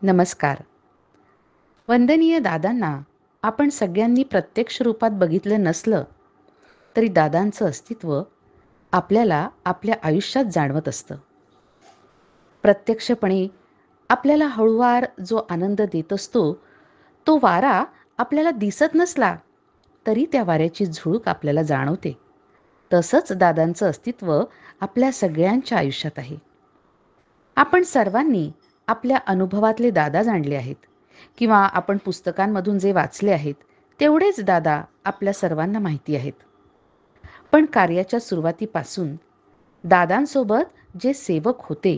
नमस्कार. वंदनीय दादांना आपण सगळ्यांनी प्रत्यक्ष रूपात बघितलं नसलं तरी दादांचं अस्तित्व आपल्याला आपल्या आयुष्यात जाणवत असतं. प्रत्यक्षपणे आपल्याला हळूवार जो आनंद देत असतो, तो वारा आपल्याला दिसत नसला तरी त्या वाऱ्याची झुळूक आपल्याला जाणवते. तसंच दादांचं अस्तित्व आपल्या सगळ्यांच्या आयुष्यात आहे. आपण सर्वांनी आपल्या अनुभवातले दादा जाणले आहेत किंवा आपण पुस्तकांमधून जे वाचले आहेत तेवढेच दादा आपल्या सर्वांना माहिती आहेत. पण कार्याच्या सुरुवातीपासून दादांसोबत जे सेवक होते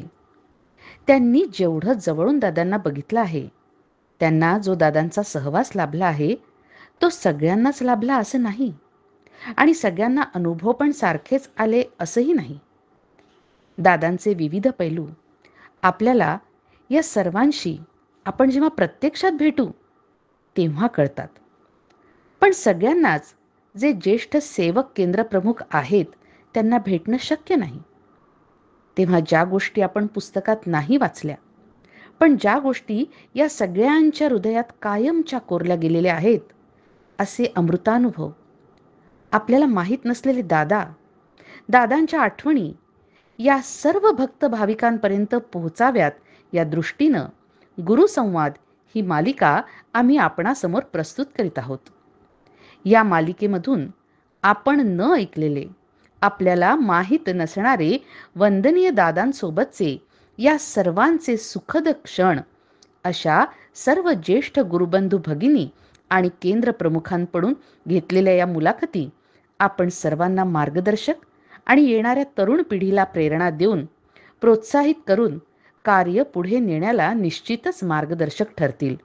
त्यांनी जेवढं जवळून दादांना बघितलं आहे, त्यांना जो दादांचा सहवास लाभला आहे तो सगळ्यांनाच लाभला असं नाही आणि सगळ्यांना अनुभव पण सारखेच आले असंही नाही. दादांचे विविध पैलू आपल्याला या सर्वांशी आपण जेव्हा प्रत्यक्षात भेटू तेव्हा कळतात. पण सगळ्यांनाच जे ज्येष्ठ सेवक केंद्रप्रमुख आहेत त्यांना भेटणं शक्य नाही. तेव्हा ज्या गोष्टी आपण पुस्तकात नाही वाचल्या, पण ज्या गोष्टी या सगळ्यांच्या हृदयात कायमच्या कोरल्या गेलेल्या आहेत, असे अमृतानुभव आपल्याला माहीत नसलेले दादा, दादांच्या आठवणी या सर्व भक्त भाविकांपर्यंत पोहोचाव्यात या दृष्टीनं गुरुसंवाद ही मालिका आम्ही आपणासमोर प्रस्तुत करीत आहोत. या मालिकेमधून आपण न ऐकलेले, आपल्याला माहीत नसणारे वंदनीय दादांसोबतचे या सर्वांचे सुखद क्षण अशा सर्व ज्येष्ठ गुरुबंधू भगिनी आणि केंद्रप्रमुखांकडून घेतलेल्या या मुलाखती आपण सर्वांना मार्गदर्शक आणि येणाऱ्या तरुण पिढीला प्रेरणा देऊन प्रोत्साहित करून कार्य पुढे नेण्याला निश्चितच मार्गदर्शक ठरतील.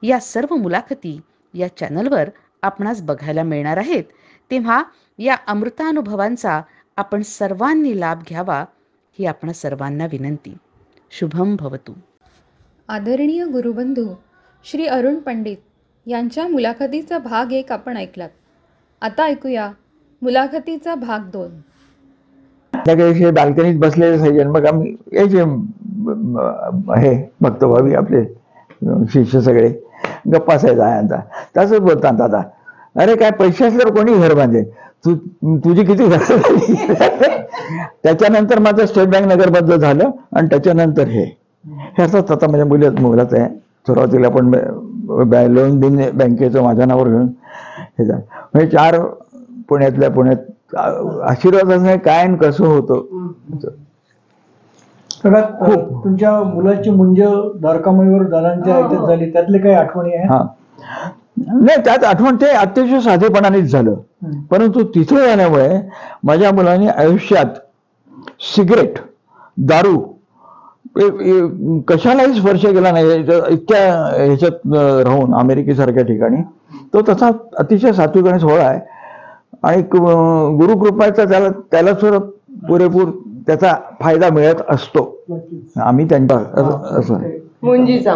या सर्व मुलाखती या चॅनलवर आपणास बघायला मिळणार आहेत. तेव्हा या अमृतानुभवांचा आपण सर्वांनी लाभ घ्यावा ही आपण सर्वांना विनंती. शुभम भवतु. आदरणीय गुरुबंधू श्री अरुण पंडित यांच्या मुलाखतीचा भाग 1 आपण ऐकलात. आता ऐकूया मुलाखतीचा भाग 2. त्या बाल्कनीत बसलेले सज्जन मग आम्ही यायचे हे भक्तभावी आपले शिष्य सगळे गप्पा असायचा यांचा. तसंच बोलतात आता, अरे काय पैसे असल्यावर कोणी घर बांधे, तुझी किती घर त्याच्यानंतर माझं स्टेट बँक नगरबद्ध झालं आणि त्याच्यानंतर हे असंच आता माझ्या मुलाचं आहे. सुरुवातीला पण लोन दिन बँकेचं माझ्या नावावर घेऊन हे झालं. म्हणजे 4 पुण्यातल्या पुण्यात आशीर्वाद असणे काय आणि कसं होतं. तुमच्या मुलाची मुंज द्वारकामाईवर दादांच्या ह्याच्यात झाली, त्यातले काही आठवणी आहे? हा, नाही त्यात आठवण ते अतिशय साधेपणानेच झालं. परंतु तिथे झाल्यामुळे माझ्या मुलाने आयुष्यात सिगरेट, दारू कशालाही स्पर्श केला नाही. इतक्या ह्याच्यात राहून अमेरिकेसारख्या ठिकाणी तो तसा अतिशय सात्विक आणि सोहळा आहे आणि गुरुकृपाचा त्याला सुद्धा पुरेपूर त्याचा फायदा मिळत असतो. आम्ही त्यांच्या असं मुंजीचा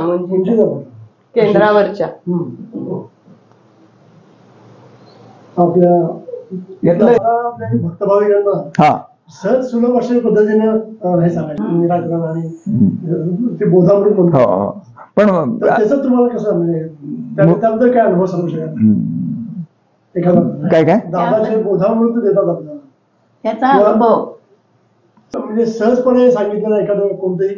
केंद्रावरच्या आपल्या भक्तभाविकांना हा सहज सुलभ अशा पद्धतीनं हे सांगायचं निराकरण आणि ते बोधामृत म्हणतो. हो, पण त्याचं तुम्हाला कसं म्हणजे त्याबद्दल काय अनुभव सांगू शकाल? एखादा काय दादाचे बोधामृत देतात आपल्याला, त्याचा अनुभव म्हणजे सहजपणे सांगितलेलं एखादं कोणतंही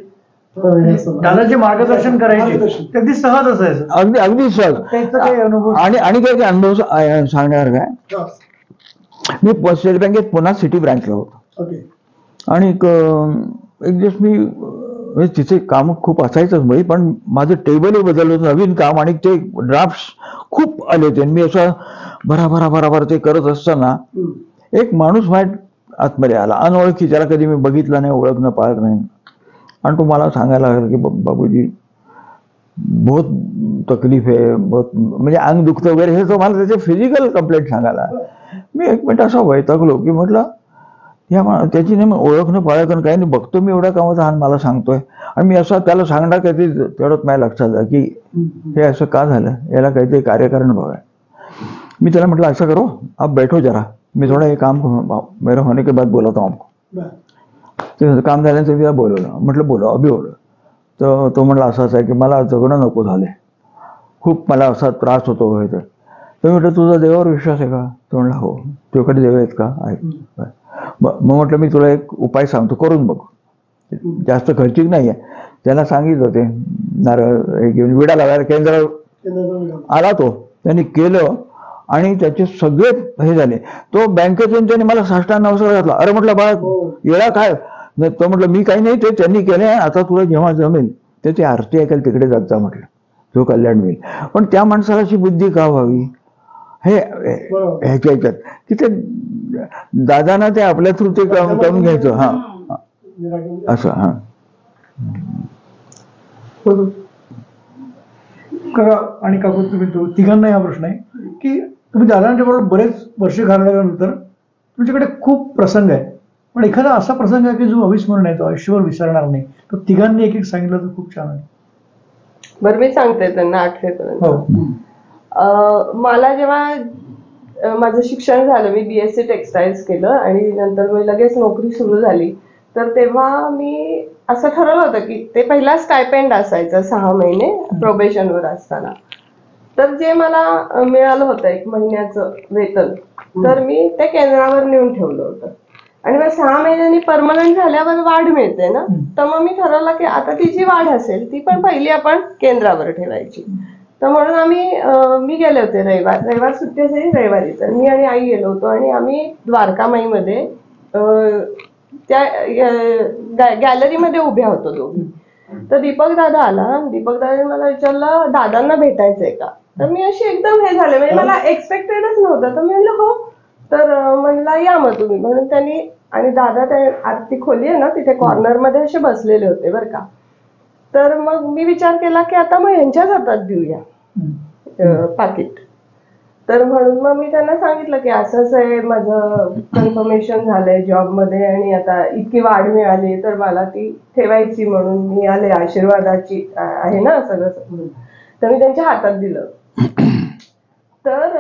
दादाचे मार्गदर्शन करायचे ते अगदी सहज असायचं, अगदी सहज. काही अनुभव आणि काय अनुभव सांगणार काय, मी स्टेट बँकेत पुन्हा सिटी ब्रँचला होतो आणि एक दिवस मी तिचे काम खूप असायचंच म्हणजे, पण माझं टेबलही बदललं होतं, नवीन काम आणि ते ड्राफ्ट्स खूप आले होते. मी असं भराभरा ते करत असताना एक माणूस माझ्या आतमध्ये आला, अनोळखी, त्याला कधी मी बघितला नाही, ओळखणं पाळत नाही, आणि तो मला सांगायला लागला की बाबूजी बहुत तकलीफ आहे, बहुत म्हणजे अंग दुखतं वगैरे, हे तो मला त्याचे फिजिकल कंप्लेंट सांगायला. मी एक मिनिट असा वैतागलो की म्हटलं त्याची नाही ओळखणं पाळखणं काही नाही, बघतो मी एवढ्या कामाचा हान मला सांगतोय. आणि मी असं त्याला सांगणार कधी तेवढंच माझ्या लक्षात आलं की हे असं का झालं, याला काहीतरी कार्यकारण बघाय. मी त्याला म्हटलं असं करो आप बैठो जरा, मी थोडा हे काम मेरा होने के बाद बोलाता हूँ आपको. काम झाल्यानंतर तिला बोलवलं, म्हटलं बोलो अभि बोलो. तर तो म्हणला असं आहे की मला जगणं नको झाले, खूप मला असा त्रास होतो वगैरे. तर म्हटलं तुझा देवावर विश्वास आहे का? तो म्हणला हो. तुझ्याकडे देव आहेत का? आहेत. मग म्हटलं मी तुला एक उपाय सांगतो, करून बघ, जास्त खर्चिक नाही आहे. त्याला सांगितलं ते नारळ हे घेऊन विडा लावायला केंद्र आला तो, त्यांनी केलं आणि त्याचे सगळे हे झाले. तो बँकेत येऊन त्याने मला साष्टांग नमस्कार घातला. अरे म्हटलं बाळा येळा काय? तो म्हटलं मी काही नाही, ते त्यांनी केले, आता तुला जेव्हा जमेल त्याची आरती ऐकायला तिकडे जात जा म्हटलं, जो कल्याण होईल. पण त्या माणसाला अशी बुद्धी का व्हावी हे ह्याच्या ह्याच्यात की ते दादांना ते आपल्या थ्रू ते करून घ्यायचं. हा असं. हा काका आणि काकू तुम्ही तिघांना हा प्रश्न आहे की तुम्ही दादांच्या बरोबर बरेच वर्ष घालवल्यानंतर तुमच्याकडे खूप प्रसंग आहे, पण एखादा असा प्रसंग आहे की जो अविस्मरणीय आहे, तो आयुष्यभर विसरणार नाही, तो तिघांनी एक एक सांगितलं तर खूप छान आहे. बरं मी सांगते त्यांना आठवेपर्यंत. हो. मला जेव्हा माझं शिक्षण झालं, मी BSc टेक्सटाईल्स केलं आणि नंतर मी लगेच नोकरी सुरू झाली, तर तेव्हा मी असं ठरवलं होतं की ते पहिला स्टायपेंड असायचं 6 महिने प्रोबेशनवर असताना. तर जे मला मिळालं होतं 1 महिन्याचं वेतन, तर मी ते केंद्रावर नेऊन ठेवलं होतं. आणि मग 6 महिन्यांनी परमनंट झाल्यावर वाढ मिळते ना, तर मग मी ठरवलं की आता ती जी वाढ असेल ती पण पहिली आपण केंद्रावर ठेवायची. तर म्हणून मी गेले होते रविवार सुट्टी असेल रविवारी, तर मी आणि आई गेलो होतो आणि आम्ही द्वारकामाईमध्ये त्या गॅलरीमध्ये उभ्या होतो दोघी. तर दीपक दादा आला. दीपक दादाने मला विचारलं दादांना भेटायचंय का? तर मी अशी एकदम हे झाले, म्हणजे मला एक्सपेक्टेडच नव्हतं. तर मी म्हणलं हो. तर म्हणला या मग तुम्ही, म्हणून त्यांनी आणि दादा त्या आरती खोली आहे ना तिथे कॉर्नरमध्ये असे बसलेले होते बरं का. तर मग मी विचार केला की आता मग यांच्याच हातात देऊया पाकिट. तर म्हणून मग मी त्यांना सांगितलं की असंच आहे, माझं कन्फर्मेशन झालंय जॉबमध्ये आणि आता इतकी वाढ मिळाली तर मला ती ठेवायची, म्हणून मी आले, आशीर्वादाची आहे ना सगळं म्हणून. तर मी त्यांच्या हातात दिलं. तर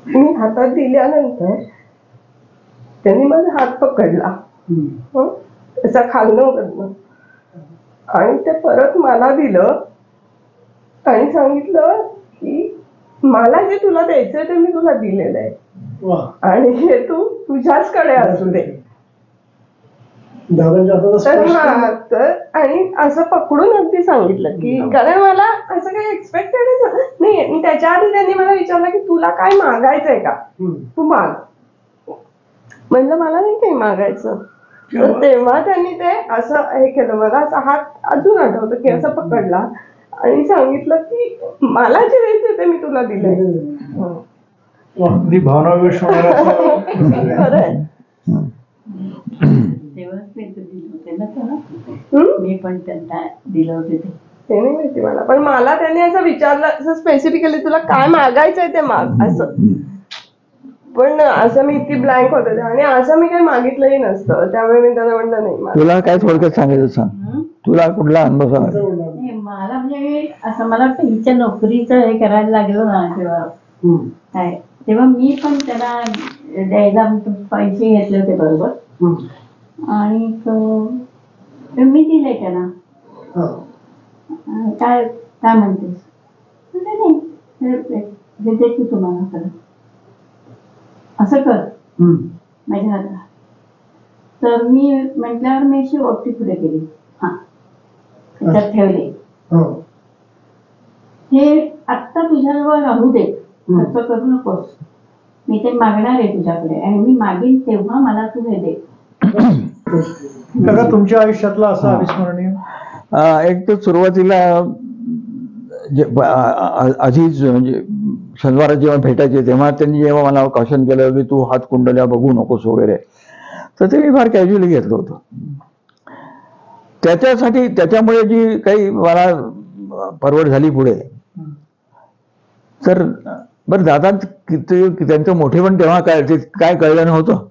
मी हातात दिल्यानंतर त्यांनी माझा हात पकडला त्याचा खालनं आणि ते परत मला दिलं आणि सांगितलं की मला जे तुला द्यायचंय ते मी तुला दिलेलं आहे आणि हे तू तुझ्याचकडे असू दे. तर आणि असं पकडून अगदी सांगितलं की, कारण मला असं काही एक्सपेक्टेड नाही. त्याच्या आधी त्यांनी मला विचारलं की तुला काय मागायचंय का, तू माग. म्हणलं मला नाही काही मागायचं. तर तेव्हा त्यांनी ते असं हे केलं, मला असा हात अजून आठवतं की असं पकडला आणि सांगितलं की मला जे द्यायचं ते मी तुला दिलंय. भावना व्यक्त खरंय. मी पण त्यांना दिलं होते ते नाही माहिती मला, पण मला त्यांनी असं विचारलं असं स्पेसिफिकली तुला काय मागायचंय ते माग असं. पण असं मी इतकी ब्लँक होते आणि असं मी काही मागितलंही नसतं. त्यामुळे मी त्यांना म्हटलं नाही. तुला काय थोडक्यात सांगायचं सांग, तुला कुठला अनुभव सांगायचा? मला म्हणजे असं मला हिच्या नोकरीचं हे करायला लागलं ना तेव्हा काय, तेव्हा मी पण त्याला द्यायला पैसे घेतले होते बरोबर आणि मी दिले त्यांना. काय काय म्हणतेस? नाही देते तुम्हाला खरं असं कर माझ्या हातात. तर मी म्हटल्यावर मी अशी ओटी पुढे केली, हा त्याच्यात ठेवले, हे आत्ता तुझ्याजवळ राहू दे, खर्च करू नकोस, मी ते मागणार आहे तुझ्याकडे आणि मी मागेन तेव्हा मला तू हे दे. तुमच्या आयुष्यातला असा अविस्मरणीय? एक तर सुरुवातीला आधीच म्हणजे शनिवारात जेव्हा भेटायचे तेव्हा त्यांनी जेव्हा मला कॉशन केलं की तू हात कुंडल्या बघू नकोस वगैरे, तर ते मी फार कॅज्युअली घेतलं होतं. त्याच्यामुळे जी काही मला परवड झाली पुढे. तर बरं दादा त्यांचं मोठेपण तेव्हा काय कळलं नव्हतं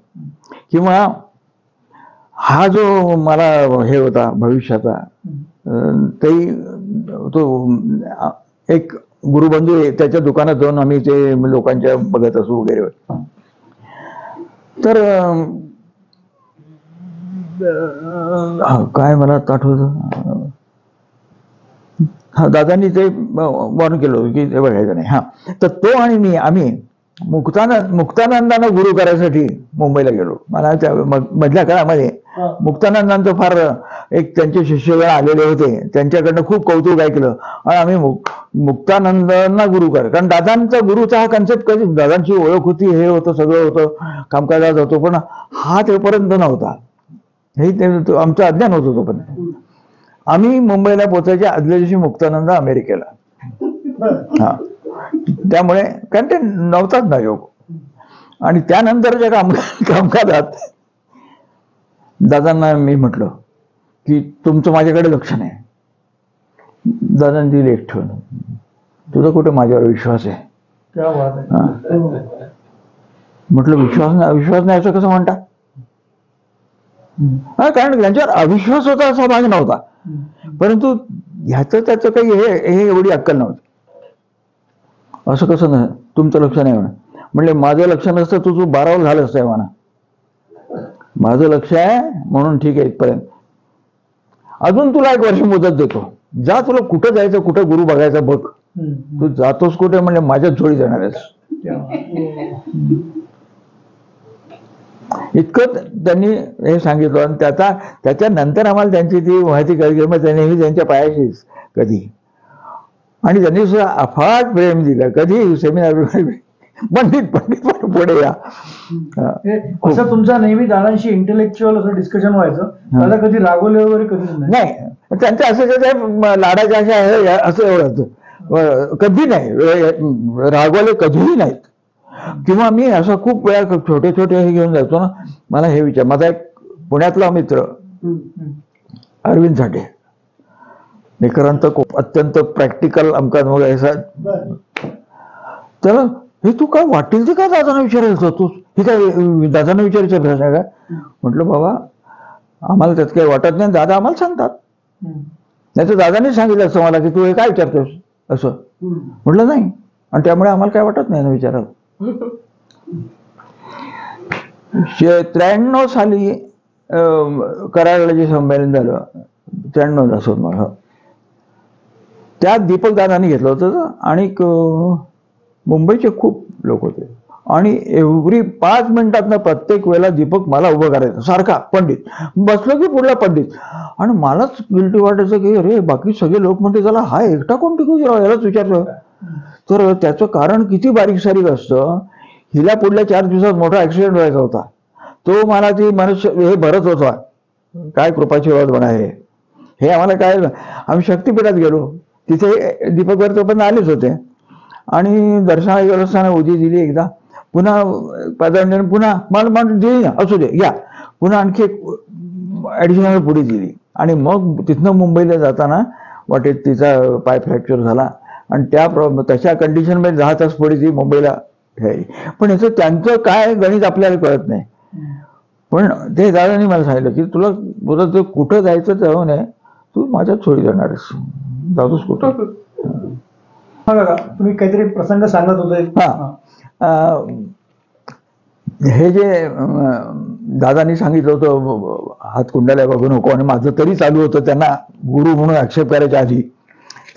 किंवा हा जो मला हे होता भविष्याचा तेही तो एक गुरुबंधू त्याच्या दुकानात जाऊन आम्ही ते लोकांच्या बघत असू वगैरे. तर काय मला आता आठवतं, हा दादांनी ते वॉर्न केलं होतं की ते बघायचं नाही. हा, तर तो आणि आम्ही मुक्तानंदानं गुरु करायसाठी मुंबईला गेलो. मला त्या मधल्या काळामध्ये मुक्तानंदांचं फार एक त्यांचे शिष्यगण आलेले होते, त्यांच्याकडनं खूप कौतुक ऐकलं आणि आम्ही मुक्तानंदांना गुरु कर, कारण दादांचा गुरुचा हा कन्सेप्ट कधी, दादांची ओळख होती, हे होतं, सगळं होतं, कामकाजात होतो, पण हा तेपर्यंत नव्हता. हे आमचं अज्ञान होतं तोपर्यंत. आम्ही मुंबईला पोहोचायच्या आदल्या दिवशी मुक्तानंद अमेरिकेला. हा, त्यामुळे कारण ते नव्हताच ना योग. आणि त्यानंतरच्या कामकाजात दादांना मी म्हटलं की तुमचं माझ्याकडे लक्ष नाही. दादांनी दिली एक ठेवून, तुझा कुठे माझ्यावर विश्वास आहे? म्हटलं विश्वास नाही असं कसं म्हणता? हा, कारण त्यांच्यावर अविश्वास होता असा भाग नव्हता, परंतु ह्याचं त्याचं काही हे एवढी अक्कल नव्हती. असं कसं नाही, तुमचं लक्ष नाही म्हणा. म्हणले माझं लक्ष नसतं तू 12वर झालं असतं म्हणा. माझं लक्ष आहे म्हणून ठीक आहे इथपर्यंत. अजून तुला 1 वर्ष मुदत देतो, जा, तुला कुठं जायचं, कुठं गुरु बघायचा बघ, तू जातोस कुठे? म्हणजे माझ्याच जोडी जाणार आहेस. इतकं त्यांनी हे सांगितलं. आणि त्याच्यानंतर आम्हाला त्यांची ती माहिती कळली. मग त्यांनी त्यांच्या पायाशीच कधी, आणि त्यांनी सुद्धा अफाट प्रेम दिलं. कधी सेमिनार पंडित पुढे या. असं तुमचा नेहमी दादांशी इंटेलेक्च्युअल असं डिस्कशन व्हायचं, दादा कधी रागवले वगैरे कधीच नाही. त्यांचं असं लाडाच्या अशा असं एवढं कधी नाही, रागवले कधीही नाहीत. किंवा मी असं खूप वेळा छोटे हे घेऊन जायचो ना. मला हे विचार, माझा एक पुण्यातला मित्र अरविंद साठे, निकरांत अत्यंत प्रॅक्टिकल अमकात वगैरे, तर हे तू काय वाटेल ते काय दादांना विचारायचं तू, हे काय दादांना विचारायचं प्रश्न आहे का? म्हटलं बाबा आम्हाला त्यात काही वाटत नाही, दादा आम्हाला सांगतात. नाही तर दादांनी सांगितलं असं मला की तू हे काय विचारतोस असं. म्हटलं नाही, आणि त्यामुळे आम्हाला काय वाटत नाही ना विचारायला. 93 साली कराडला जे संमेलन झालं, 93 असं मला, त्यात दीपक दादांनी घेतलं होतं. आणि मुंबईचे खूप लोक होते, आणि एव्हरी 5 मिनिटात प्रत्येक वेळेला दीपक मला उभं करायचं सारखा. पंडित बसलो की पुढला पंडित, आणि मलाच गिल्टी वाटायचं की अरे बाकी सगळे लोक म्हणते त्याला हा एकटा कोण टिकू यालाच विचारलं. तर त्याचं कारण किती बारीक सारीक असतं. हिला पुढल्या 4 दिवसात मोठा ऍक्सिडेंट व्हायचा होता, तो मला ती मनुष्य हे भरत होता. काय कृपाशीर्वाद म्हणा हे आम्हाला काय. आम्ही शक्तीपीठात गेलो, तिथे दीपक वर पण आलेच होते, आणि दर्शनाला गेलो असताना उदी दिली एकदा, पुन्हा पादांजन पुन्हा मला दिली ना, असू दे घ्या, पुन्हा आणखी एक ऍडिशनल पुढे दिली. आणि मग तिथनं मुंबईला जाताना वाटेत तिचा पाय फ्रॅक्चर झाला, आणि तशा कंडिशनमध्ये 10 तास पुढे ती मुंबईला घ्यायची. पण याचं त्यांचं काय गणित आपल्याला कळत नाही. पण ते दादांनी मला सांगितलं की तुला बोलत कुठं जायचं जाऊ नये, तू माझ्यात सोडी जाणार आहेस, जातोस कुठं. तुम्ही काहीतरी प्रसंग सांगत होते. हा, हे जे दादांनी सांगितलं होतं हात कुंडाला बघू नको, आणि माझं तरी चालू होतं त्यांना गुरु म्हणून आक्षेप करायच्या आधी.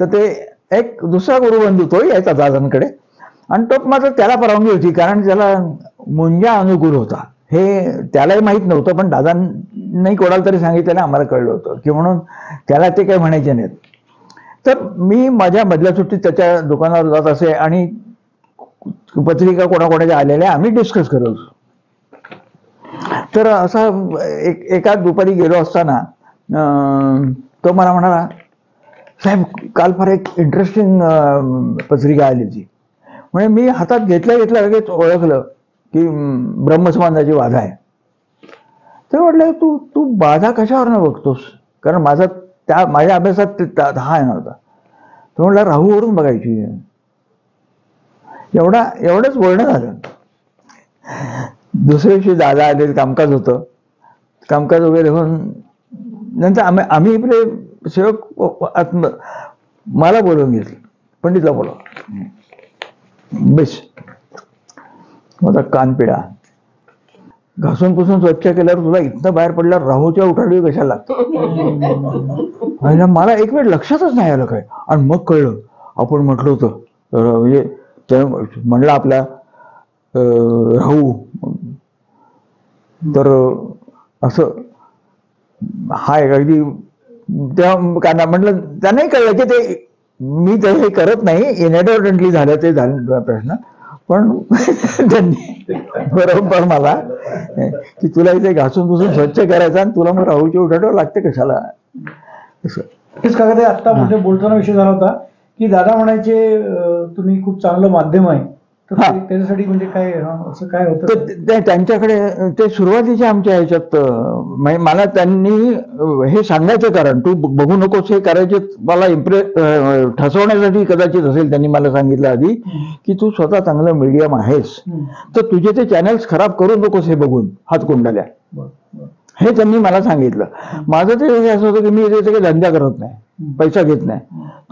तर ते एक दुसरा गुरुबंधू तोही यायचा दादांकडे, आणि तो माझं त्याला परवानगी होती, कारण त्याला मुंजा अनुकूल होता. हे त्यालाही माहीत नव्हतं, पण दादांनी कोणाला तरी सांगितलं आम्हाला कळलं होतं की म्हणून त्याला ते काही म्हणायचे नाहीत. तर मी माझ्या मधल्या सुट्टीत त्याच्या दुकानावर जात असे, आणि पत्रिका कोणाकोणाच्या आलेल्या आम्ही डिस्कस करत होतो. तर असा एका दुपारी गेलो असताना तो मला म्हणाला, साहेब काल फार एक इंटरेस्टिंग पत्रिका आली होती. म्हणजे मी हातात घेतल्या लगेच ओळखलं की ब्रह्मसंबंधाची बाधा आहे. तर म्हटलं तू बाधा कशावर न बघतोस, कारण माझ्या अभ्यासात हा नव्हता. तो म्हटलं राहूवरून बघायची. एवढंच बोलणं झालं. दुसऱ्या दिवशी दादा आले, कामकाज होतं, कामकाज वगैरे होऊन नंतर आम्ही आपले सेवक मला बोलवून घेतलं, पंडितला बोलव, बेस माझा कानपिडा. घासून पुसून स्वच्छ केल्यावर तुला इथनं बाहेर पडल्यावर राहूच्या उठाडवी कशाला आणि मला एक वेळ लक्षातच नाही आलं काय. आणि मग कळलं आपण म्हटलं होतं म्हणजे ते म्हणलं आपल्या राहू तर असं हा अगदी त्या म्हटलं त्यांनाही कळलं की ते मी तर हे करत नाही, इनएडव्हर्टंटली झालं ते झालं प्रश्न. पण त्यांनी बरोबर मला की तुला इथे घासून पुसून स्वच्छ करायचं आणि तुला मग राहूची उठाडव लागते कशाला. हेच का ते आत्ता मध्ये बोलताना विषय झाला होता की दादा म्हणायचे तुम्ही खूप चांगलं माध्यम आहे, तर त्याच्यासाठी म्हणजे काय असं काय होतं त्यांच्याकडे ते सुरुवातीच्या आमच्या ह्याच्यात मला त्यांनी हे सांगायचं कारण तू बघू नकोस हे करायचे मला ठसवण्यासाठी कदाचित असेल. त्यांनी मला सांगितलं आधी की तू स्वतः चांगलं मीडियम आहेस तर तुझे ते चॅनल्स खराब करू नकोस हे बघून हातकुंडाल्या, हे त्यांनी मला सांगितलं. माझं ते असं होतं की मी त्याचे काही धंदा करत नाही, पैसा घेत नाही.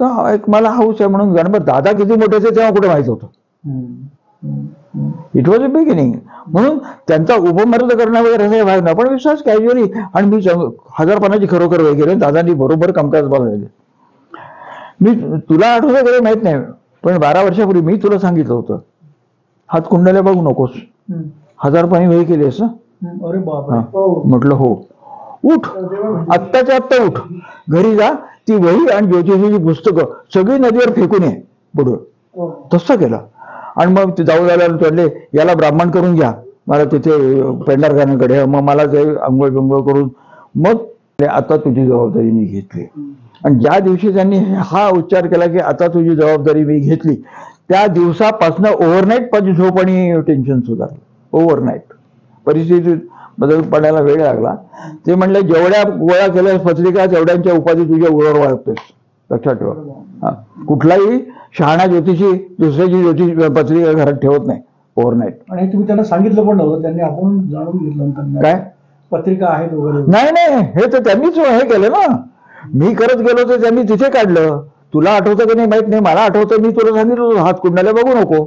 तर एक मला हाऊस आहे म्हणून गणपत दादा किती मोठे होते तेव्हा कुठे माहित होतं. It was a beginning. म्हणून त्यांचा उपमर्द करणं वगैरे असं भाग नाही, पण विश्वास कॅज्युअली. आणि मी 1000 खरोखर वगैरे दादांनी बरोबर कामकाज बघायला. मी तुला आठवतं वगैरे माहित नाही, पण 12 वर्षापूर्वी मी तुला सांगितलं होतं हातकुंडाला बघू नकोस, 1000 वही केलीस ना. अरे बाबा. म्हटलं हो, उठ आत्ताच्या आत्ता उठ, घरी जा, ती वही आणि ज्योतिषीची पुस्तकं सगळी नदीवर फेकून ये पुढं. तसं केलं. आणि मग ते जाऊ जायला चढले, याला ब्राह्मण करून घ्या मला तिथे पेंढारखान्याकडे. मग मला ते आंघोळ बिंघोळ करून मग आता तुझी जबाबदारी मी घेतली. आणि ज्या दिवशी त्यांनी हा उच्चार केला की आता तुझी जबाबदारी मी घेतली, त्या दिवसापासून ओव्हरनाईट माझी झोप आणि टेन्शन सुधारलं. ओव्हरनाईट परिस्थिती बदल पडायला वेळ लागला. ते म्हणले जेवढ्या गोळा केल्या पत्रिका तेवढ्यांच्या उपाधी तुझ्या उरावर वाढतोस, लक्षात ठेवा. कुठलाही शहाणा ज्योतिषी दुसऱ्याची ज्योतिष पत्रिका घरात ठेवत नाही ओव्हरनाईट. आणि तुम्ही त्यांना सांगितलं पण नव्हतं, त्यांनी आपण जाणून घेतलं काय पत्रिका आहेत वगैरे. नाही हे तर त्यांनीच हे केलं ना. मी करत गेलो तर त्यांनी तिथे काढलं. तुला आठवतं की नाही माहित नाही, मला आठवतं. मी तुला सांगितलं हात कुंडाला बघू नको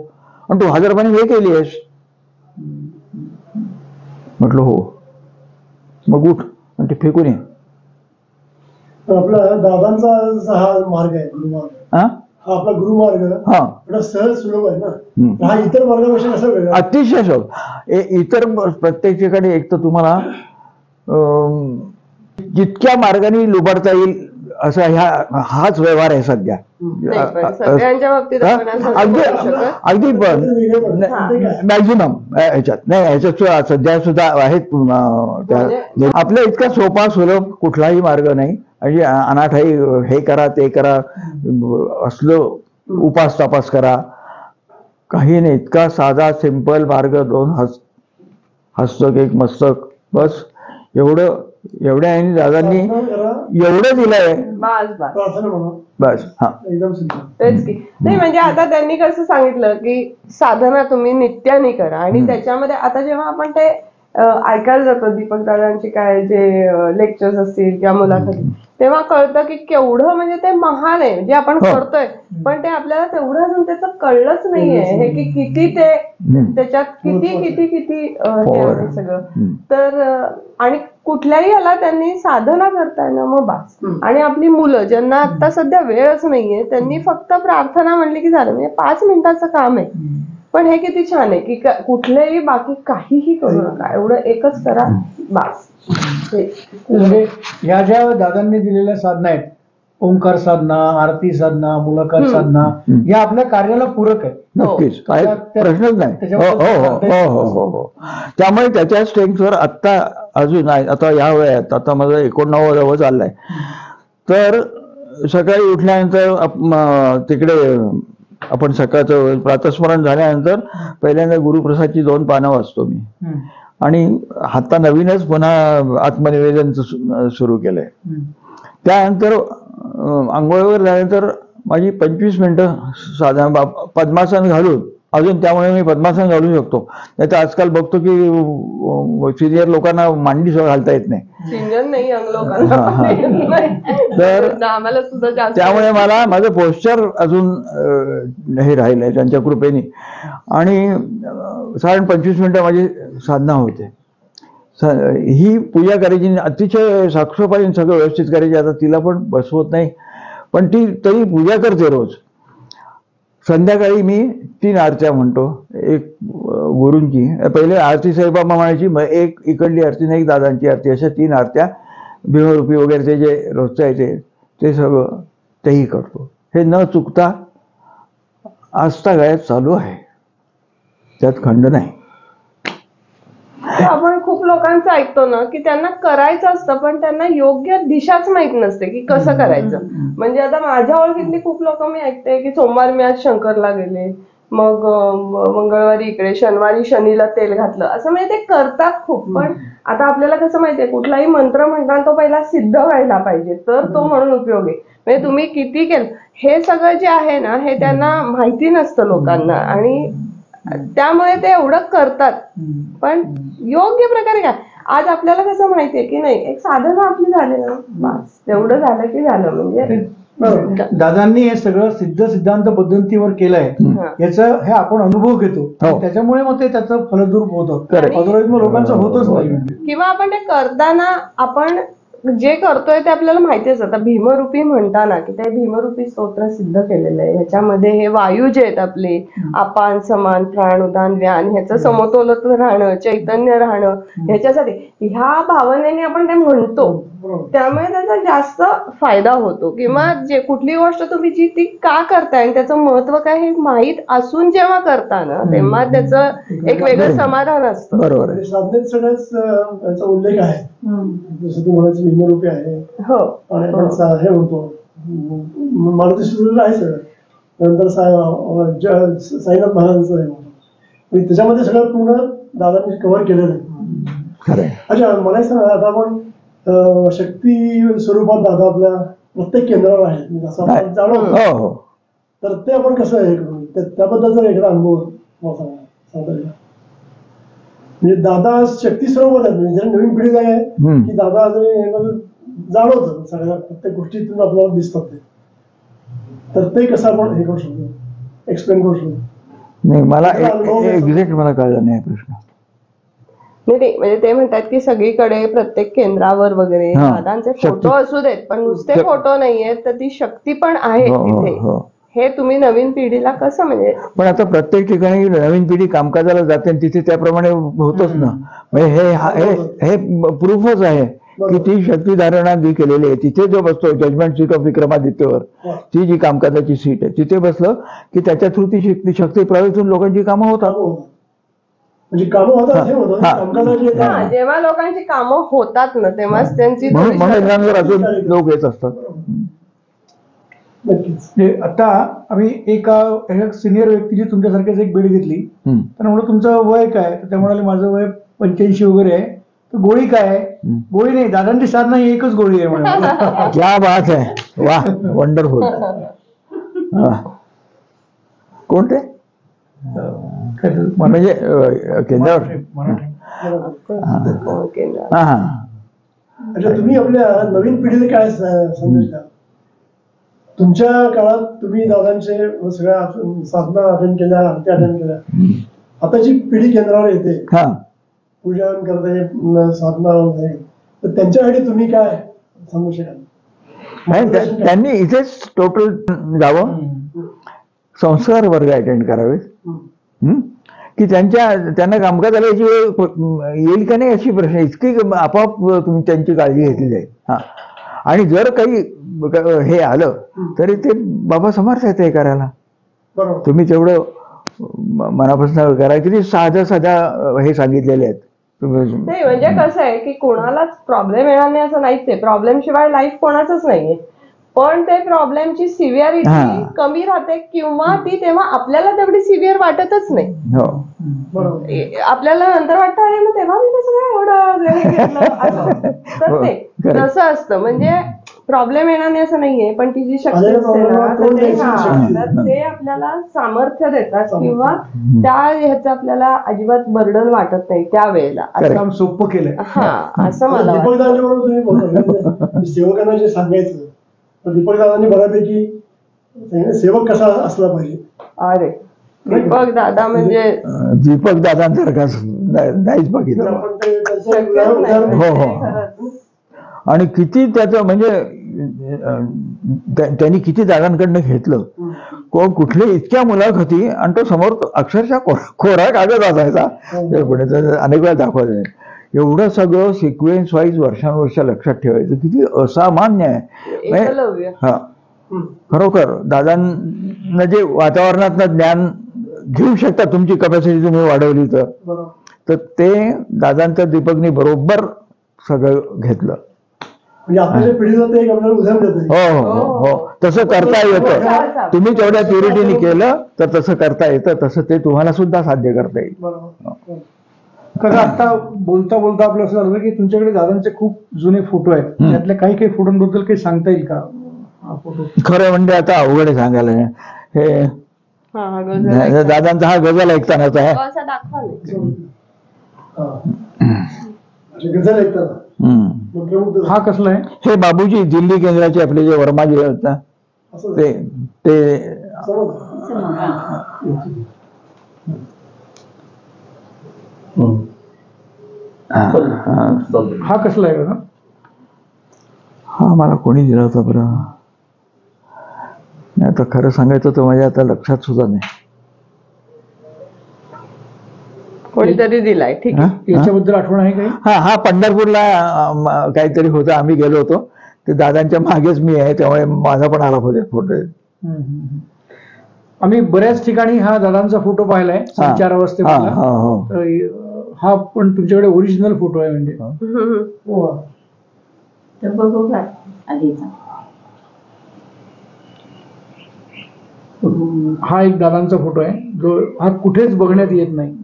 आणि तू 1000 हे केली आहेस. म्हटलं हो, मग उठ आणि ते फेकून ये. आपला दादांचा हा मार्ग आहे, गुरुमार्ग. हा आपला गुरुमार्ग सहज सुलभ आहे ना. हा इतर मार्गापेक्षा कसं वेगळा? अतिशय सोप. इतर प्रत्येक ठिकाणी एक तर तुम्हाला जितक्या मार्गाने लुबाडता येईल असं हाच व्यवहार आहे सध्या. अगदी पण मॅक्झिमम ह्याच्यात नाही, ह्याच्यात सध्या सुद्धा आहेत. आपल्या इतका सोपा सुलभ कुठलाही मार्ग नाही. म्हणजे अनाठाई हे करा ते करा असलं उपास तपास करा, काही नाही. इतका साधा सिंपल मार्ग, 2 हस्तक 1 मस्तक, बस एवढ्या आणि दादांनी एवढं दिलंय बस. हा तेच की. नाही म्हणजे आता त्यांनी कसं सांगितलं की साधना तुम्ही नित्याने करा. आणि त्याच्यामध्ये आता जेव्हा आपण ते ऐकायला जातो दीपक दादांचे काय जे लेक्चर्स असतील किंवा मुलाखती, तेव्हा कळतं की केवढं म्हणजे ते महान आहे जे आपण करतोय, पण ते आपल्याला तेवढं अजून त्याचं कळलंच नाहीये हे की किती ते त्याच्यात किती हे आहे सगळं. तर आणि कुठल्याही याला त्यांनी साधना करताय ना मग बास. आणि आपली मुलं ज्यांना आता सध्या वेळच नाहीये त्यांनी फक्त प्रार्थना म्हणली की झालं, म्हणजे 5 मिनिटाचं काम आहे. पण हे किती छान आहे की कुठलेही बाकी काहीही करू नका, एवढं एकच करा बास. म्हणजे ह्या ज्या दादांनी दिलेल्या साधना आहेत, ओंकार साधना, आरती साधना, मुलाखत साधना, या आपल्या कार्याला पूरक आहे. नक्कीच, काय प्रश्नच नाही. हो. त्यामुळे त्याच्या स्ट्रेंथवर आत्ता अजून आहे. आता या वयात आता माझं 89 चाललंय. तर सकाळी उठल्यानंतर तिकडे आपण सकाळचं प्रातस्मरण झाल्यानंतर पहिल्यांदा गुरुप्रसादची 2 पानं वाचतो मी. आणि आता नवीनच पुन्हा आत्मनिवेदन सुरू केलंय. त्यानंतर आंघोळीवर झाल्यानंतर माझी 25 मिनिटं साधारण पद्मासन घालून, अजून त्यामुळे मी पद्मासन घालू शकतो. नाही तर आजकाल बघतो की सिनियर लोकांना मांडी घालता येत नाही. सिनियर नाही, यंग लोकांना. तर त्यामुळे मला माझं पोश्चर अजून हे राहिलंय त्यांच्या कृपेने. आणि साधारण 25 मिनिटं माझी साधना होते. ही पूजा करायची, अतिशय साक्षोपाईने सगळं व्यवस्थित करायची. आता तिला पण बसवत नाही, पण ती तरी पूजा करते रोज. संध्याकाळी मी 3 आरत्या म्हणतो, एक गुरूंची, पहिले आरती साईबाबा म्हणायची, मग एक इकडली आरती नाही, एक दादांची आरती, अशा 3 आरत्या भीमरूपी वगैरे ते जे रोजचं आहे ते सगळं तेही करतो. हे न चुकता आजतागायत चालू आहे, त्यात खंड नाही. आपण खूप लोकांचं ऐकतो ना की त्यांना करायचं असतं पण त्यांना योग्य दिशाच माहित नसते की कसं करायचं. म्हणजे आता माझ्या ओळखीतली खूप लोक मी ऐकते की सोमवार मी आज शंकरला गेले, मग मंगळवारी इकडे, शनिवारी शनीला तेल घातलं, असं म्हणजे ते करतात खूप. पण आता आपल्याला कसं माहितीये, कुठलाही मंत्र म्हणताना तो पहिला सिद्ध व्हायला पाहिजे तर तो म्हणून उपयोग आहे. म्हणजे तुम्ही किती केलं, हे सगळं जे आहे ना हे त्यांना माहिती नसतं लोकांना, आणि त्यामुळे ते एवढं करतात. पण योग्य प्रकारे काय, आज आपल्याला कसं माहितीये की नाही, एक साधना आपली झाली ना बस, तेवढं झालं की झालं. म्हणजे दादांनी हे सगळं सिद्धांत पद्धतीवर केलंय, याचं हे आपण अनुभव घेतो, त्याच्यामुळे मग ते त्याचं फलद्रूप होतं. अदरवाईज मग लोकांचं होतच नाही. किंवा आपण ते करताना आपण जे करतोय ते आपल्याला माहितीच. आता भीमरूपी म्हणताना की ते भीमरूपी स्तोत्र सिद्ध केलेलं आहे, ह्याच्यामध्ये हे वायू जे आहेत आपले, अपान समान प्राण उदान व्यान, ह्याचं समतोलत राहणं, चैतन्य राहणं, ह्याच्यासाठी ह्या भावनेने आपण ते म्हणतो, त्यामुळे त्याचा जास्त फायदा होतो. किंवा जे कुठली गोष्ट तुम्ही जी ती का करताय आणि त्याचं महत्व काय हे माहीत असून जेव्हा करता ना, तेव्हा त्याचं एक वेगळं समाधान असतं. बरोबर. साधनेत सगळ्याच त्याचा उल्लेख आहे, जसं तू म्हणायचं भीमरूपी आहे, आणि आपण हे म्हणतो मारुती सुरू आहे सगळं, नंतर साईनाथ महाराजांचं हे म्हणतो, त्याच्यामध्ये सगळं पूर्ण दादांनी कव्हर केलेलं आहे. अच्छा, मला सांगा, आता आपण शक्ती स्वरूपात दादा आपल्या प्रत्येक केंद्रावर आहेत असं आपण जाणवतो, तर ते आपण कसं हे करू, त्याबद्दलचा एखादा अनुभव सांगता येईल? म्हणजे दादा शक्ती स्वरूपात आहेत, म्हणजे नवीन पिढीला आहे की दादा जाणवतं सगळ्या प्रत्येक गोष्टीतून आपल्याला दिसतात ते, तर ते कसं आपण हे करू शकतो, एक्सप्लेन करू शकतो? नाही, मला एक्झॅक्ट मला कळलं नाही प्रश्न. नाही, म्हणजे ते म्हणतात की सगळीकडे प्रत्येक केंद्रावर वगैरे दादांचे फोटो असू देत, पण नुसते फोटो नाहीयेत, तर ती शक्ती पण आहे तिथे. हे तुम्ही नवीन पिढीला कसं, म्हणजे पण आता प्रत्येक ठिकाणी नवीन पिढी कामकाजाला जाते तिथे त्याप्रमाणे होतच ना. म्हणजे हे प्रूफच आहे की ती शक्ती धारणा जी केलेली आहे, तिथे जो बसतो जजमेंट सीट ऑफ विक्रमादित्यवर, ती जी कामकाजाची सीट आहे, तिथे बसलं की त्याच्या थ्रू ती शक्ती प्रवेश होऊन लोकांची कामं होतात. म्हणजे कामं होतात, जेव्हा लोकांची कामं होतात ना तेव्हाच त्यांची अजून लोक येत असतात. आता आम्ही एका सिनियर व्यक्तीची तुमच्यासारख्याच एक बेड घेतली, तर म्हणलं तुमचं वय काय, तर ते म्हणाले माझं वय 85 वगैरे आहे. तर गोळी काय आहे? गोळी नाही, दादांची साधना ही एकच गोळी आहे म्हणाले. क्या बात आहे, वा, वंडरफुल. कोणते म्हणजे केंद्रावर? अच्छा, तुम्ही आपल्या नवीन पिढीला काय संदेश द्याल? तुमच्या काळात तुम्ही दादांचे सगळ्या साधना अटेंड केल्या, आरती अटेंड केल्या, आता जी पिढी केंद्रावर येते, पूजन करते, साधना वगैरे, तर त्यांच्यासाठी तुम्ही काय सांगू शकाल? त्यांनी इथेच टोटल जावं, संस्कार वर्ग अटेंड करावे, की त्यांना कामकाजाला याची वेळ येईल का नाही अशी प्रश्न, इतकी आपोआप तुम्ही त्यांची काळजी घेतली जाईल. आणि जर काही हे आलं तरी ते बाबा समर्थ आहेत हे करायला, तुम्ही तेवढं मनापासून करा. किती साध्या हे सांगितलेले आहेत. नाही, म्हणजे कसं आहे की कोणालाच प्रॉब्लेम येणार नाही असं नाहीच आहे, प्रॉब्लेम शिवाय लाईफ कोणाचंच नाहीये, पण ते प्रॉब्लेमची सिव्हिअरिटी कमी राहते किंवा ती तेव्हा आपल्याला तेवढी सिव्हिअर वाटतच नाही. आपल्याला नंतर वाटतं अरे मग तेव्हा मी कसं काय एवढं, तर ते तसं असतं. म्हणजे प्रॉब्लेम येणार नाही असं नाहीये, पण ती जी शक्ती असते ना ते आपल्याला सामर्थ्य देतात किंवा त्या ह्याचं आपल्याला अजिबात बर्डन वाटत नाही त्यावेळेला. काम सोपं केलंय. असं मला सेवकांना जे सांगायचं, दीपक दादांनी बऱ्यापैकी सेवक कसा असला पाहिजे. अरे दीपक दादा म्हणजे दीपक दादांसारखाच नाहीच बघितलं. आपण ते त्याचं शक्यच उदाहरण- नाही. हो, हो. खरंच. आणि किती त्याचं म्हणजे त्यांनी किती दादांकडनं घेतलं. कुठली इतक्या मुलाखती आणि तो समोर अक्षरशः कोरा कागद असायचा. ते पुढे तर अनेक वेळा दाखवायचं. एवढं सगळं सिक्वेन्स वाईज वर्षानुवर्ष लक्षात ठेवायचं किती असामान्य आहे. एकलव्य. हा, खरोखर दादांना जे वातावरणातनं ज्ञान घेऊ शकता, तुमची कपॅसिटी तुम्ही वाढवली तर ते दादांच्या दीपकनी बरोबर सगळं घेतलं. म्हणजे आपल्या ज्या पिढीचं ते एक आपल्याला उदाहरण देतं. हो हो हो, तसं करता येतं. तुम्ही तेवढ्या प्युरिटीने केलं तर तसं करता येतं. तसं ते तुम्हाला सुद्धा साध्य करता येईल. बरोबर. काका आता बोलता बोलता आपलं असं झालं की तुमच्याकडे दादांचे खूप जुने फोटो आहेत. त्यातल्या काही काही फोटोंबद्दल काही सांगता येईल का? हा फोटो खरं म्हणजे आता अवघड आहे सांगायला. हे हा, गजल. दादांचा हा गजल ऐकतानाचा आहे. असा दाखवा ना. गझल ऐकताना मंत्रमुग्ध हा कसला आहे? हे बाबूजी दिल्ली केंद्राचे आपले जे वर्माजी आहेत ना, असं ते हा कसला आहे का? हा मला कोणी दिला होता बरं. नाही आता खरं सांगायचं तर माझ्या आता लक्षात सुद्धा नाही. कोणीतरी दिलाय. ठीक आहे. हा? याच्याबद्दल आठवण आहे काही? हा पंढरपूरला काहीतरी होतं, आम्ही गेलो होतो. ते दादांच्या मागेच मी आहे, त्यामुळे माझा पण आला होता फोटो. आम्ही बऱ्याच ठिकाणी हा दादांचा फोटो पाहिलाय संचार अवस्थेमधला. हा पण तुमच्याकडे ओरिजिनल फोटो आहे म्हणजे? तर बघू का आधीचा. हा एक दादांचा फोटो आहे जो हा कुठेच बघण्यात येत नाही.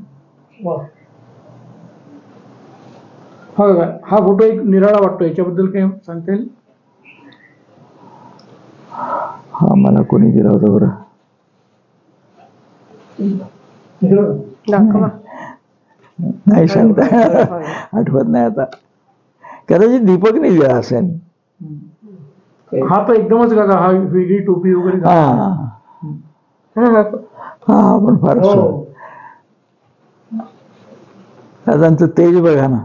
हा फोटो एक निराळा वाटतो. याच्याबद्दल काही सांगता येईल? हा मला कोणी दिला होता बरं. दाखवा. नाही सांगता आठवत नाही आता. कदाचित दीपकने दिला असेल. हा तर एकदमच का हा वेगळी टोपी वगैरे हा हा पण फार दादांचं तेज बघा ना.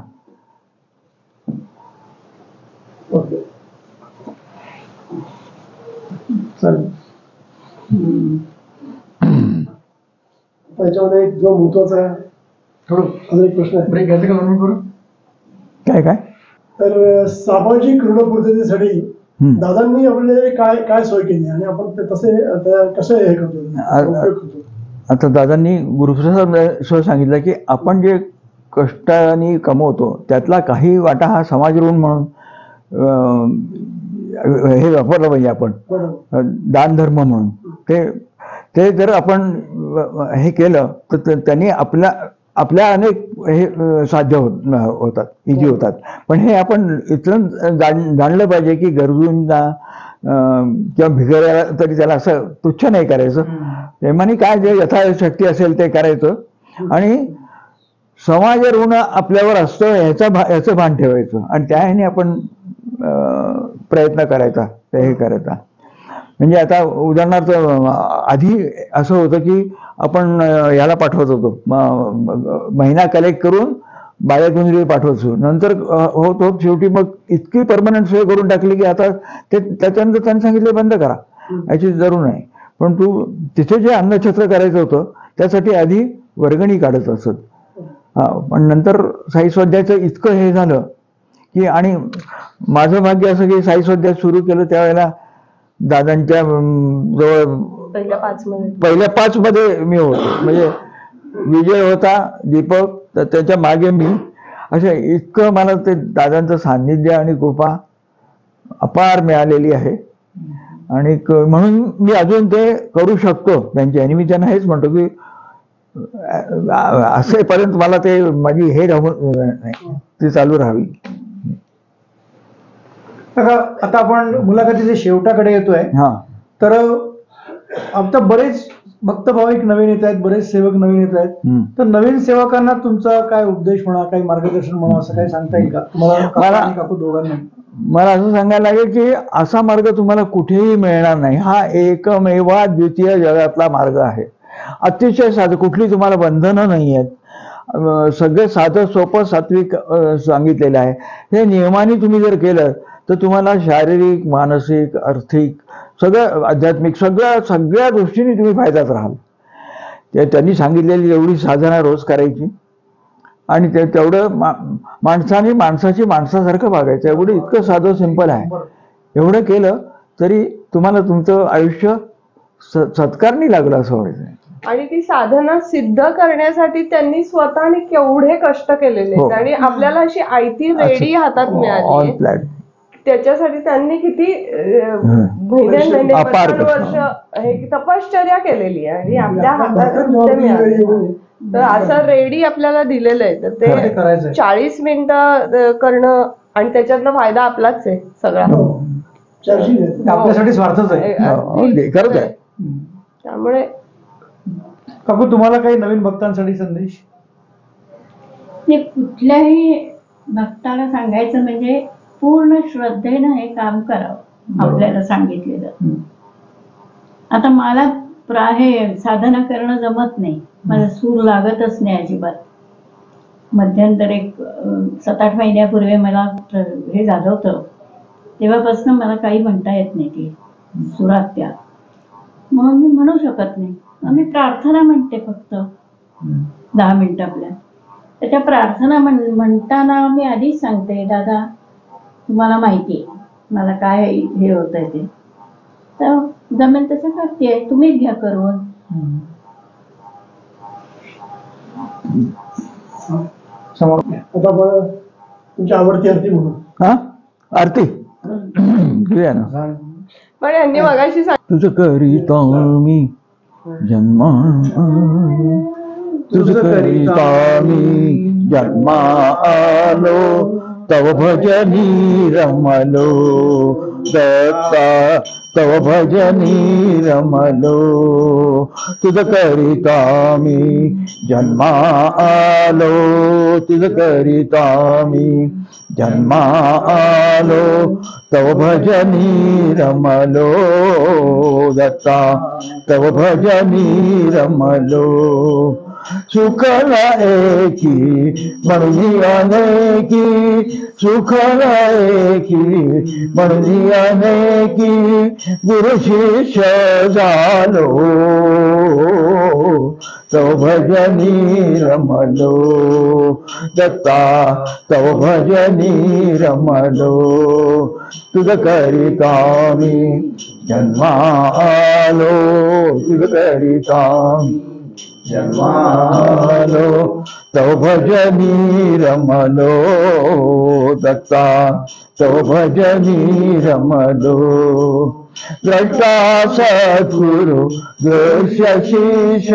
त्याच्यामध्ये एक जो महत्वाचा थोडं अजून एक प्रश्न आहे. ब्रेक घ्यायचं का म्हणून बरं? काय तर सामाजिक ऋणपूर्ततेसाठी दादांनी आपले काय काय सोय केली आणि आपण ते तसे कसे हे करतो? आता दादांनी गुरुप्रसाद सांगितलं की आपण जे कष्टाने कमवतो त्यातला काही वाटा हा समाज ऋण म्हणून हे वापरलं पाहिजे आपण, दानधर्म म्हणून. ते जर आपण हे केलं तर त्यांनी आपल्या अनेक हे साध्य होतात, इजी होतात. पण हे आपण इथलं जाणलं पाहिजे की गरजूंना किंवा भिकाऱ्याला तरी त्याला असं तुच्छ नाही करायचं. प्रेमाने काय जे यथाशक्ती असेल ते करायचं आणि समाज ऋण आपल्यावर असतं याचं भान ठेवायचं आणि त्या ह्याने आपण प्रयत्न करायचा, ते हे करायचा. म्हणजे आता उदाहरणार्थ आधी असं होतं की आपण याला पाठवत होतो, महिना कलेक्ट करून बाळ्याकुंजरी पाठवतो. नंतर होत होत शेवटी मग इतकी परमनंट सोय करून टाकली की आता ते त्याच्यानंतर त्यांनी सांगितलं बंद करा, याची जरूर नाही. पण तू तिथे जे अन्नछत्र करायचं होतं त्यासाठी आधी वर्गणी काढत असत. पण नंतर साई स्वाध्यायाचं इतकं हे झालं की, आणि माझं भाग्य असं की साई स्वाध्याय सुरू केलं त्यावेळेला दादांच्या जवळ पहिल्या 5 मध्ये मी होतो. म्हणजे विजय होता, दीपक, तर त्याच्या मागे मी. असे इतकं मला ते दादांचं सान्निध्य आणि कृपा अपार मिळालेली आहे. आणि म्हणून मी अजून ते करू शकतो त्यांची. आणि मी त्यांना हेच म्हणतो की असेपर्यंत मला ते माझी हे राहून ती चालू राहावी. आता आपण मुलाखतीच्या शेवटाकडे येतोय. तर आता बरेच भक्त भाविक नवीन येत आहेत, बरेच सेवक नवीन येत आहेत. तर नवीन सेवकांना तुमचा काय उपदेश म्हणा, काही मार्गदर्शन म्हणा, असं काही सांगता येईल का तुम्हाला? काकू दोघांना मला असं सांगायला लागेल की असा मार्ग तुम्हाला कुठेही मिळणार नाही. हा एकमेवा द्वितीय जगातला मार्ग आहे. अतिशय साधं, कुठली तुम्हाला बंधनं नाही आहेत. सगळं साधं सोपं सात्विक सांगितलेलं आहे. हे नियमाने तुम्ही जर केलं तर तुम्हाला शारीरिक, मानसिक, आर्थिक, सगळं आध्यात्मिक सगळ्या गोष्टींनी तुम्ही फायद्यात राहाल. त्यांनी सांगितलेली एवढी साधना रोज करायची आणि तेवढं माणसाने माणसाची माणसासारखं वागायचं. एवढं इतकं साधं सिंपल आहे. एवढं केलं तरी तुम्हाला तुमचं आयुष्य सत्कारणी लागलं असं व्हायचं. आणि ती साधना सिद्ध करण्यासाठी त्यांनी स्वतःने केवढे कष्ट केलेले आहेत आणि आपल्याला अशी आयती रेडी हातात मिळाली. त्याच्यासाठी त्यांनी किती महिने वर्ष हे तपश्चर्या केलेली आहे आणि आपल्या हातात मिळाली. तर असं रेडी आपल्याला दिलेलं आहे. तर ते 40 मिनिटं करणं आणि त्याच्यातनं फायदा आपलाच आहे सगळा. आपल्यासाठी स्वार्थच आहे. त्यामुळे काकू, तुम्हाला काही नवीन भक्तांसाठी संदेश? ते कुठल्याही भक्ताला सांगायचं म्हणजे पूर्ण श्रद्धेनं हे काम करावं आपल्याला सांगितलेलं. आता मला हे साधना करणं जमत नाही, मला सूर लागतच नाही अजिबात. मध्यंतर एक 7-8 महिन्यापूर्वी मला हे झालं होतं, तेव्हापासून मला काही म्हणता येत नाही ते सुरात त्या, म्हणून मी म्हणू शकत नाही. मी प्रार्थना म्हणते फक्त 10 मिनिटं आपल्या. तर त्या प्रार्थना म्हणताना मी आधीच सांगते, दादा तुम्हाला माहिती आहे मला काय हे होत आहे ते, तर जमेल तसं करते, तुम्हीच घ्या करून. आता बरं, तुमची आवडती आरती म्हणून. हा, आरती घेऊया ना. पण यांनी मगाशी तुझं करीता मी जन्मा, तुझं करीता मी जन्मा आलो, तव भजनी रमलो दत्ता, तव भजनी रमलो. तुझं करिता मी जन्मा आलो, तुझं करिता मी जन्मा आलो, तव भजनी रमलो दत्ता, तव भजनी रमलो. सुखला एकी म्हणून अनेकी, सुखला एकी म्हणून अनेकी, गुरु शिष्य झालो, तव भजनी रमलो दत्ता, तव भजनी रमलो. तुझं करिता मी जन्मा आलो, तुझं करिता जन्मालो, तव भजनी रमलो दत्ता, तव भजनी रमलो. द्रष्टा सद्गुरु दृश्य शीश,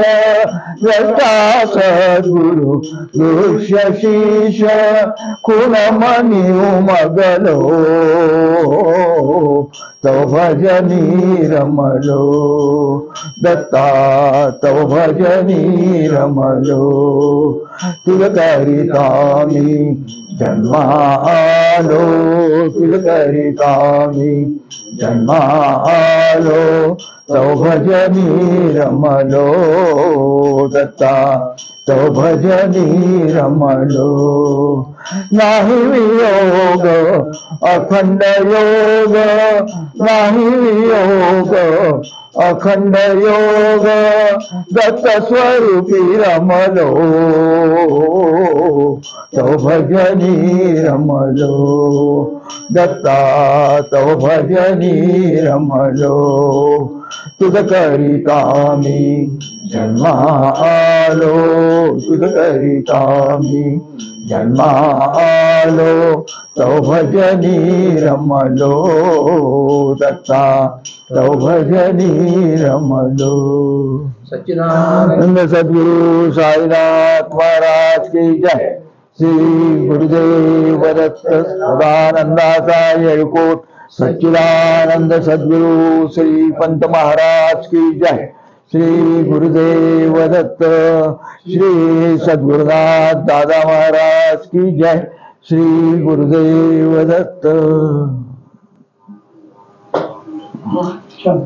द्रष्टा सद्गुरु दृश्य शीश, कुण मनी उमगलो, तव भजनी रमलो दत्ता, तव भजनी रमलो. तुझं करिता मी जन्मा आलो, तुझं करिता मी जन्मा आलो, तव भजनी रमलो दत्ता, तव भजनी रमलो. नाही वियोग अखंड योग, नाही वियोग अखंड योग, दत्त स्वरूपी रमलो, तव भजनी रमलो दत्ता, तव भजनी रमलो. तुझं करिता मी जन्मा आलो, तुझं करिता मी जन्मा आलो, तव भजनी रमलो दत्ता, तव भजनी रमलो. सच्चिदानंद सद्गुरु साईनाथ महाराज की जय. श्री गुरुदेव दत्त सदानंदाचा येळकोट. सच्चिदानंद सद्गुरु श्री पंत महाराज की जय. श्री गुरुदेव दत्त, श्री सद्गुरुनाथ दादा महाराज की जय. श्री गुरुदेव दत्त. छान.